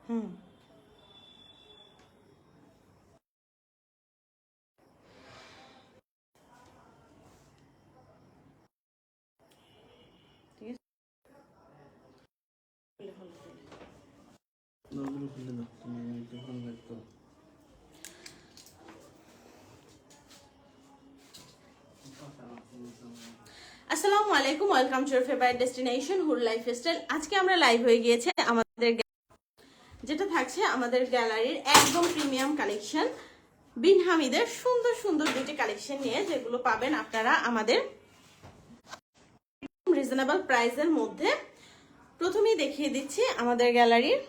হুম, ঠিক আছে। খুলে ফেলো তাহলে। নজরুল খুলে দাও, তুমি যখন লাগতো। আসসালামু আলাইকুম, welcome to your favourite destination হুর লাইফস্টাইল। আজকে আমরা লাইভ হয়ে গিয়েছে আমাদের যেটা থাকছে আমাদের গ্যালারির একদম প্রিমিয়াম কালেকশন, বিন হামিদের সুন্দর সুন্দর দুটি কালেকশন নিয়ে, যেগুলো পাবেন আপনারা আমাদের রিজনেবল প্রাইসের মধ্যে। প্রথমেই দেখিয়ে দিচ্ছি আমাদের গ্যালারির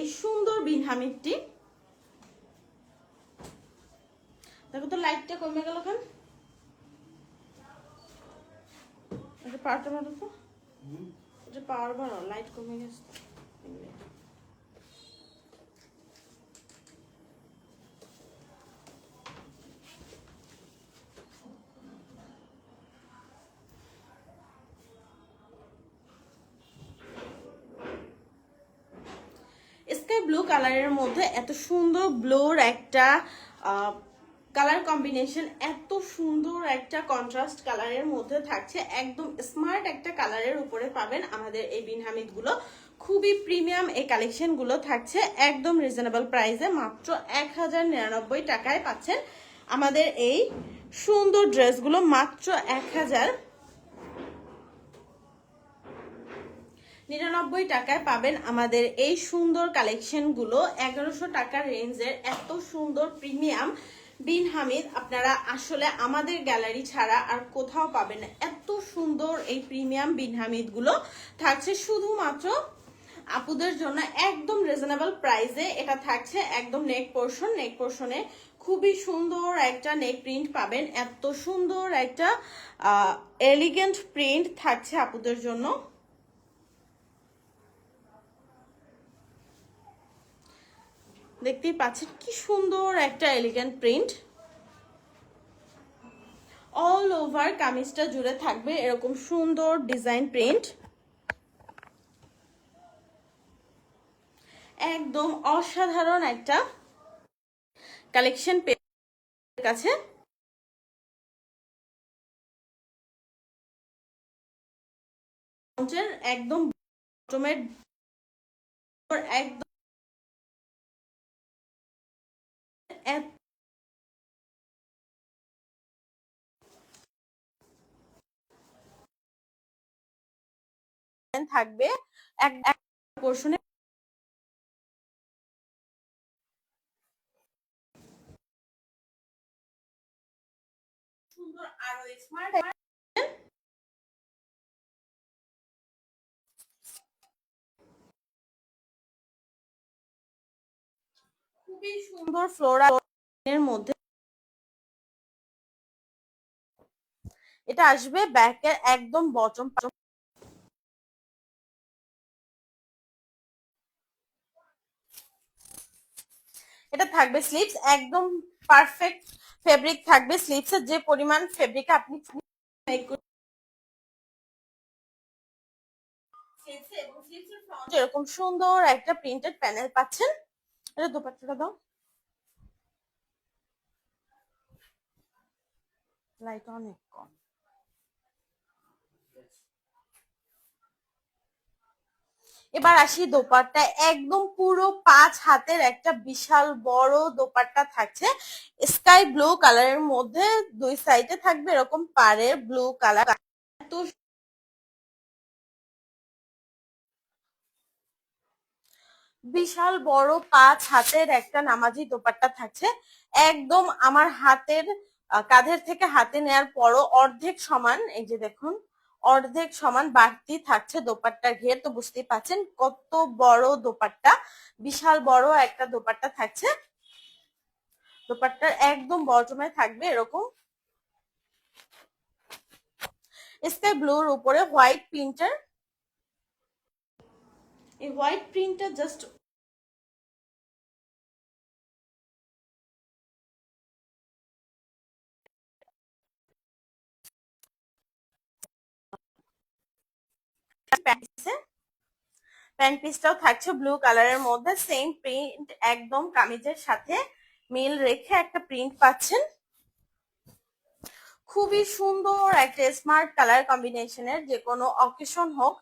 এই সুন্দর বিন হামিদটি। দেখো তো লাইটটা কমে গেল কেন, এটা পাওয়ারটা বাড়ো তো, এটা পাওয়ার বাড়াও, লাইট কমে গেছে তো। স্কাই ব্লু কালারের মধ্যে এত সুন্দর ব্লুর একটা কালার কম্বিনেশন, এত সুন্দর একটা কন্ট্রাস্ট কালারের মধ্যে থাকছে, একদম স্মার্ট একটা কালারের উপরে পাবেন আমাদের এই বিন হামিদ গুলো। খুবই প্রিমিয়াম এই কালেকশন গুলো থাকছে একদম রিজনেবল প্রাইসে, মাত্র 1099 টাকায় পাচ্ছেন আমাদের এই সুন্দর ড্রেসগুলো, মাত্র 1099 টাকায় পাবেন আমাদের এই সুন্দর কালেকশনগুলো। 1100 টাকার রেঞ্জের এত সুন্দর প্রিমিয়াম বিন হামিদ আপনারা আসলে আমাদের গ্যালারি ছাড়া আর কোথাও পাবেন না। এত সুন্দর এই প্রিমিয়াম বিন হামিদ গুলো থাকছে শুধুমাত্র আপুদের জন্য একদম রিজনেবল প্রাইসে। এটা থাকছে একদম নেক পোর্শনে খুবই সুন্দর একটা নেক প্রিন্ট পাবেন, এত সুন্দর একটা এলিগেন্ট প্রিন্ট থাকছে আপুদের জন্য। দেখতেই পাচ্ছেন কি সুন্দর একটা এলিগেন্ট প্রিন্ট, অল ওভার কামিজটা জুড়ে থাকবে এরকম সুন্দর ডিজাইন প্রিন্ট, একদম অসাধারণ একটা কালেকশন কাছে। একদম বটমের একদম থাকবে এক পোর্শনে সুন্দর আরো স্মার্ট, খুবই সুন্দর ফ্লোরাল এর মধ্যে। এটা আসবে ব্যাকের একদম বটম, এটা থাকবে স্লিভস, একদম পারফেক্ট ফেব্রিক থাকবে স্লিভসের, যে পরিমাণ ফেব্রিক আপনি এরকম সুন্দর একটা প্রিন্টেড প্যানেল পাচ্ছেন। এটা দোপাট্টাটা দাও, লাইট অনেক কম। এবার আসি দোপাট্টা, একদম পুরো 5 হাতের একটা বিশাল বড় দোপাট্টা থাকছে স্কাই ব্লু কালারের মধ্যে, দুই সাইডে থাকবে এরকম পাড়ের ব্লু কালার। এত বিশাল বড় 5 হাতের একটা নামাজি দোপাট্টা থাকছে, একদম আমার হাতের কাঁধের থেকে হাতে নেয়ার পরও অর্ধেক সমান, এই যে দেখুন অর্ধেক সমান বাড়তি থাকছে দোপাট্টার ঘের, তো বুঝতেই পাচ্ছেন কত বড় দোপাট্টা, বিশাল বড় একটা দোপাট্টা থাকছে। দোপাট্টার একদম বটমে থাকবে এরকম স্কাই ব্লুর উপরে হোয়াইট প্রিন্টার, এই হোয়াইট প্রিন্টটা জাস্ট প্যান্টসে প্যান্ট পিসটাও থাকছে ব্লু কালারের মধ্যে, সেম প্রিন্ট একদম কামিজের সাথে মিল রেখে একটা প্রিন্ট পাচ্ছেন। খুবই সুন্দর একটা স্মার্ট কালার কম্বিনেশনের, যে কোনো অকেশন হোক,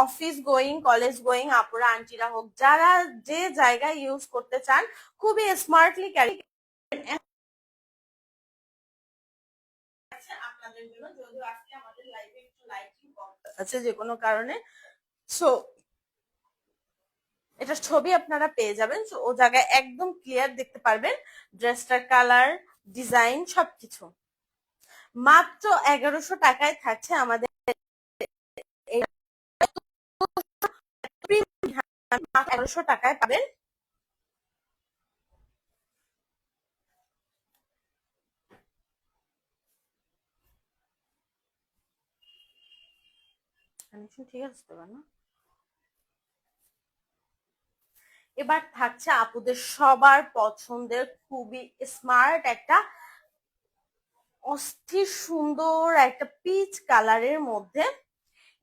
অফিস গোয়িং, কলেজ গোয়িং আপুরা আন্টিরা হোক, যারা যে জায়গায় ইউজ করতে চান, খুবই স্মার্টলি ক্যারি আপনাদের জন্য। যদিও আজকে আমাদের লাইভে একটু লাইটিং কম আছে যে কোনো কারণে, সো এটা ছবি আপনারা পেয়ে যাবেন, সো ও জায়গায় একদম ক্লিয়ার দেখতে পারবেন ড্রেসটার কালার, ডিজাইন সবকিছু। মাত্র 1100 টাকায় থাকছে আমাদের এই 1100 টাকায় পাবেন। ঠিক আছে তো না? এবার থাকছে আপুদের সবার পছন্দের খুবই স্মার্ট একটা অস্থির সুন্দর একটা পিচ কালারের মধ্যে।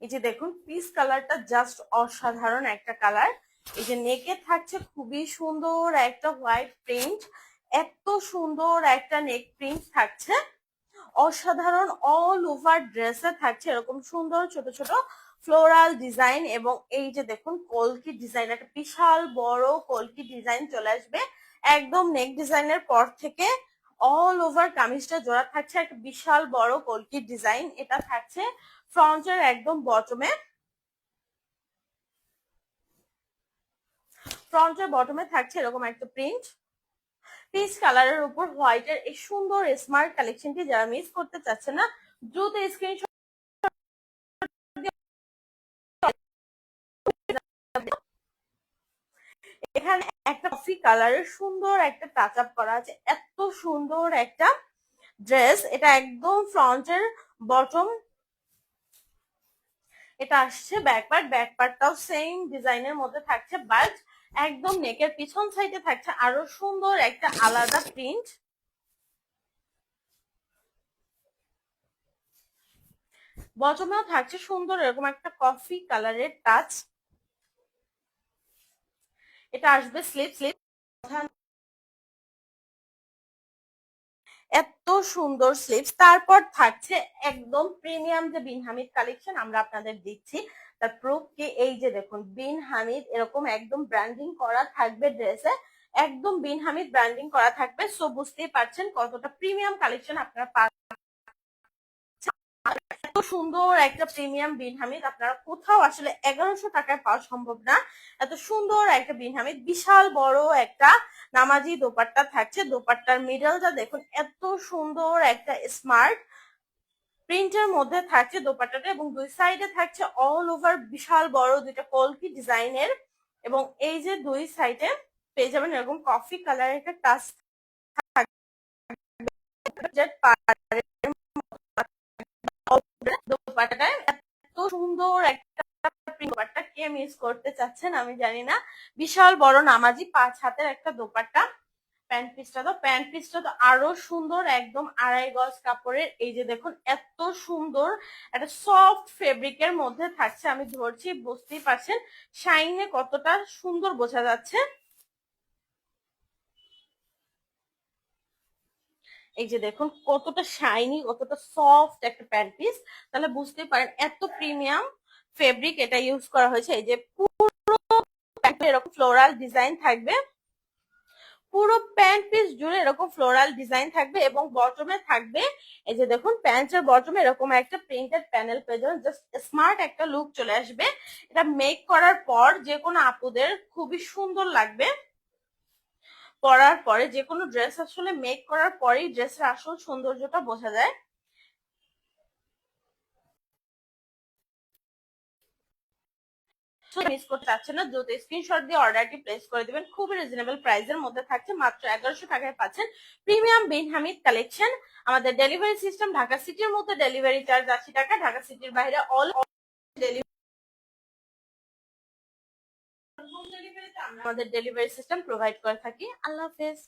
এই যে দেখুন পিচ কালারটা জাস্ট অসাধারণ একটা কালার। এই যে নেকে থাকছে খুবই সুন্দর একটা হোয়াইট প্রিন্ট, এত সুন্দর একটা নেক প্রিন্ট থাকছে, অসাধারণ। অল ওভার ড্রেসে থাকছে এরকম সুন্দর ছোট ছোট ফ্লোরাল ডিজাইন, এবং এই যে দেখুন কলকি ডিজাইন, একটা বিশাল বড় কলকি ডিজাইন চলে আসবে একদম নেক ডিজাইনের পর থেকে। অল ওভার কামিজটা জোড়া থাকছে একটা বিশাল বড় কলকি ডিজাইন। এটা থাকছে ফ্রন্টের একদম বটমে, ফ্রন্টের বটমে থাকছে এরকম একটা প্রিন্ট, পিচ কালারের উপর হোয়াইটের এই সুন্দর স্মার্ট কালেকশনটি যারা মিস করতে চাচ্ছে না, দ্রুত স্ক্রিনশট। এখানে একটা কফি কালারের সুন্দর একটা টাচ আপ করা আছে, এত সুন্দর একটা ড্রেস। এটা একদম ফ্রন্টের বটম, এটা আসছে ব্যাকপার্ট, ব্যাকপার্টটাও সেম ডিজাইনের মধ্যে থাকছে, বাট একদম নেকের পিছন সাইডে থাকছে আরো সুন্দর একটা আলাদা প্রিন্ট। বটমেও থাকছে সুন্দর এরকম একটা কফি কালারের টাচ। এটা আসবে স্লিপ স্লিপ, এত সুন্দর স্লিপস। তারপর থাকছে একদম প্রিমিয়াম যে বিন হামিদ কালেকশন আমরা আপনাদের দিচ্ছি, তার প্রুফ কি এই যে দেখুন বিন হামিদ এরকম একদম ব্র্যান্ডিং করা থাকবে ড্রেসে, একদম বিন হামিদ ব্র্যান্ডিং করা থাকবে। সো বুঝতেই পারছেন কতটা প্রিমিয়াম কালেকশন আপনারা এত সুন্দর একটা প্রিমিয়াম বিন হামিদ আপনারা কোথাও আসলে 1100 টাকায় পাওয়া সম্ভব না। এত সুন্দর একটা বিন হামিদ, বিশাল বড় একটা নামাজি দোপাট্টা থাকছে, দোপাট্টার মিডলটা দেখুন এত সুন্দর একটা স্মার্ট প্রিন্টের মধ্যে থাকছে দোপাট্টাটা, এবং দুই সাইডে থাকছে অল ওভার বিশাল বড় দুইটা কলকি ডিজাইনের, এবং এই যে দুই সাইডে পেয়ে যাবেন এরকম কফি কালারের একটা টাচ দোপাট্টাটায়। এত সুন্দর একটা দোপাট্টা কে মিস করতে চাচ্ছেন আমি জানি না, বিশাল বড় নামাজি 5 হাতের একটা দোপাট্টা। প্যান্ট পিসটা তো আরো সুন্দর, একদম 2.5 গজ কাপড়ের। এই যে দেখুন এত সুন্দর একটা সফট ফেব্রিকের মধ্যে থাকছে, আমি ধরছি বুঝতেই পারছেন শাইনে কতটা সুন্দর বোঝা যাচ্ছে। এই যে দেখুন কতটা শাইনি, কতটা সফট একটা প্যান্ট পিস, তাহলে বুঝতে পারেন এত প্রিমিয়াম ফেব্রিক এটা ইউজ করা হয়েছে। এই যে পুরো প্যান্টে এরকম ফ্লোরাল ডিজাইন থাকবে, পুরো প্যান্ট পিস জুড়ে এরকম ফ্লোরাল ডিজাইন থাকবে, এবং বটমে থাকবে এই যে দেখুন প্যান্টের বটমে এরকম একটা প্রিন্টেড প্যানেল পেয়ে যাবেন, জাস্ট স্মার্ট একটা লুক চলে আসবে। এটা মেক করার পর যে কোনো আপুদের খুবই সুন্দর লাগবে পরার পরে। যে কোনো ড্রেস আসলে মেক করার পরেই ড্রেসের আসল সৌন্দর্যটা বোঝা যায়। মিস করতে চাচ্ছেন না, দ্রুত স্ক্রিনশট দিয়ে অর্ডারটি প্লেস করে দিবেন। খুবই রিজনেবল প্রাইসের মধ্যে থাকছে, মাত্র 1100 টাকায় পাচ্ছেন প্রিমিয়াম বিন হামিদ কালেকশন। আমাদের ডেলিভারি সিস্টেম ঢাকা সিটির মধ্যে ডেলিভারি চার্জ 80 টাকা, ঢাকা সিটির বাইরে অল ডেলিভারিতে আমরা আমাদের ডেলিভারি সিস্টেম প্রোভাইড করে থাকি। আল্লাহ হাফেজ।